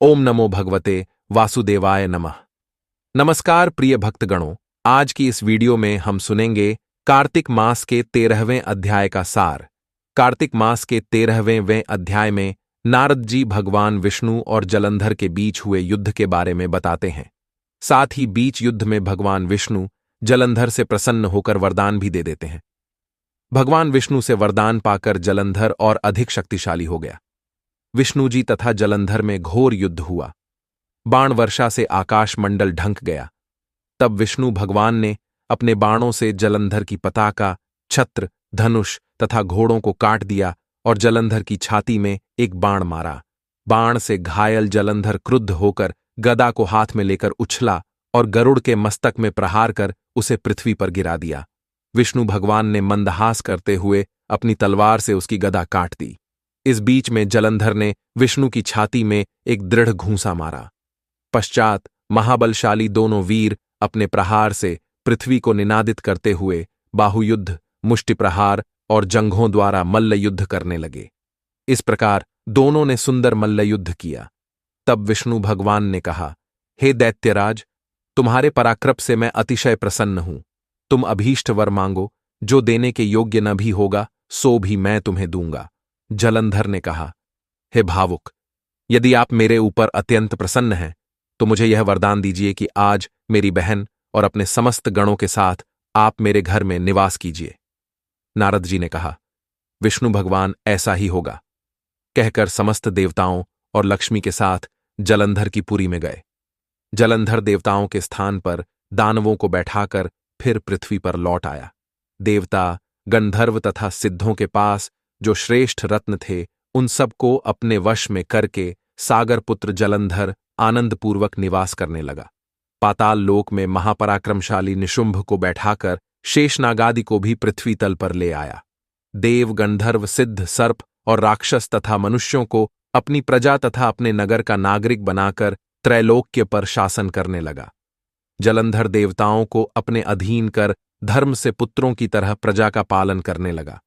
ओम नमो भगवते वासुदेवाय नमः। नमस्कार प्रिय भक्तगणों, आज की इस वीडियो में हम सुनेंगे कार्तिक मास के 13वें अध्याय का सार। कार्तिक मास के 13वें अध्याय में नारद जी भगवान विष्णु और जलंधर के बीच हुए युद्ध के बारे में बताते हैं। साथ ही बीच युद्ध में भगवान विष्णु जलंधर से प्रसन्न होकर वरदान भी दे देते हैं। भगवान विष्णु से वरदान पाकर जलंधर और अधिक शक्तिशाली हो गया। विष्णु जी तथा जलंधर में घोर युद्ध हुआ। बाण वर्षा से आकाश मंडल ढंक गया। तब विष्णु भगवान ने अपने बाणों से जलंधर की पताका, छत्र, धनुष तथा घोड़ों को काट दिया और जलंधर की छाती में एक बाण मारा। बाण से घायल जलंधर क्रुद्ध होकर गदा को हाथ में लेकर उछला और गरुड़ के मस्तक में प्रहार कर उसे पृथ्वी पर गिरा दिया। विष्णु भगवान ने मंदहास करते हुए अपनी तलवार से उसकी गदा काट दी। इस बीच में जलंधर ने विष्णु की छाती में एक दृढ़ घूंसा मारा। पश्चात महाबलशाली दोनों वीर अपने प्रहार से पृथ्वी को निनादित करते हुए बाहुयुद्ध, मुष्टि प्रहार और जंघों द्वारा मल्ल युद्ध करने लगे। इस प्रकार दोनों ने सुंदर मल्ल युद्ध किया। तब विष्णु भगवान ने कहा, हे दैत्यराज, तुम्हारे पराक्रम से मैं अतिशय प्रसन्न हूं। तुम अभीष्ट वर मांगो, जो देने के योग्य न भी होगा सो भी मैं तुम्हें दूंगा। जलंधर ने कहा, हे भावुक, यदि आप मेरे ऊपर अत्यंत प्रसन्न हैं तो मुझे यह वरदान दीजिए कि आज मेरी बहन और अपने समस्त गणों के साथ आप मेरे घर में निवास कीजिए। नारद जी ने कहा, विष्णु भगवान ऐसा ही होगा। कहकर समस्त देवताओं और लक्ष्मी के साथ जलंधर की पुरी में गए। जलंधर देवताओं के स्थान पर दानवों को बैठाकर फिर पृथ्वी पर लौट आया। देवता, गंधर्व तथा सिद्धों के पास जो श्रेष्ठ रत्न थे उन सबको अपने वश में करके सागर पुत्र जलंधर आनंदपूर्वक निवास करने लगा। पाताल लोक में महापराक्रमशाली निशुंभ को बैठाकर शेषनागादि को भी पृथ्वी तल पर ले आया। देव, गंधर्व, सिद्ध, सर्प और राक्षस तथा मनुष्यों को अपनी प्रजा तथा अपने नगर का नागरिक बनाकर त्रैलोक्य पर शासन करने लगा। जलंधर देवताओं को अपने अधीन कर धर्म से पुत्रों की तरह प्रजा का पालन करने लगा।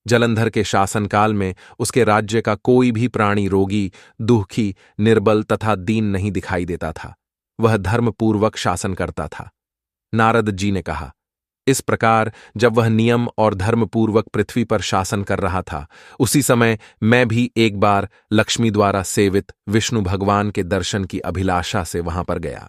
जलंधर के शासनकाल में उसके राज्य का कोई भी प्राणी रोगी, दुखी, निर्बल तथा दीन नहीं दिखाई देता था। वह धर्मपूर्वक शासन करता था। नारद जी ने कहा, इस प्रकार जब वह नियम और धर्मपूर्वक पृथ्वी पर शासन कर रहा था, उसी समय मैं भी एक बार लक्ष्मी द्वारा सेवित विष्णु भगवान के दर्शन की अभिलाषा से वहां पर गया।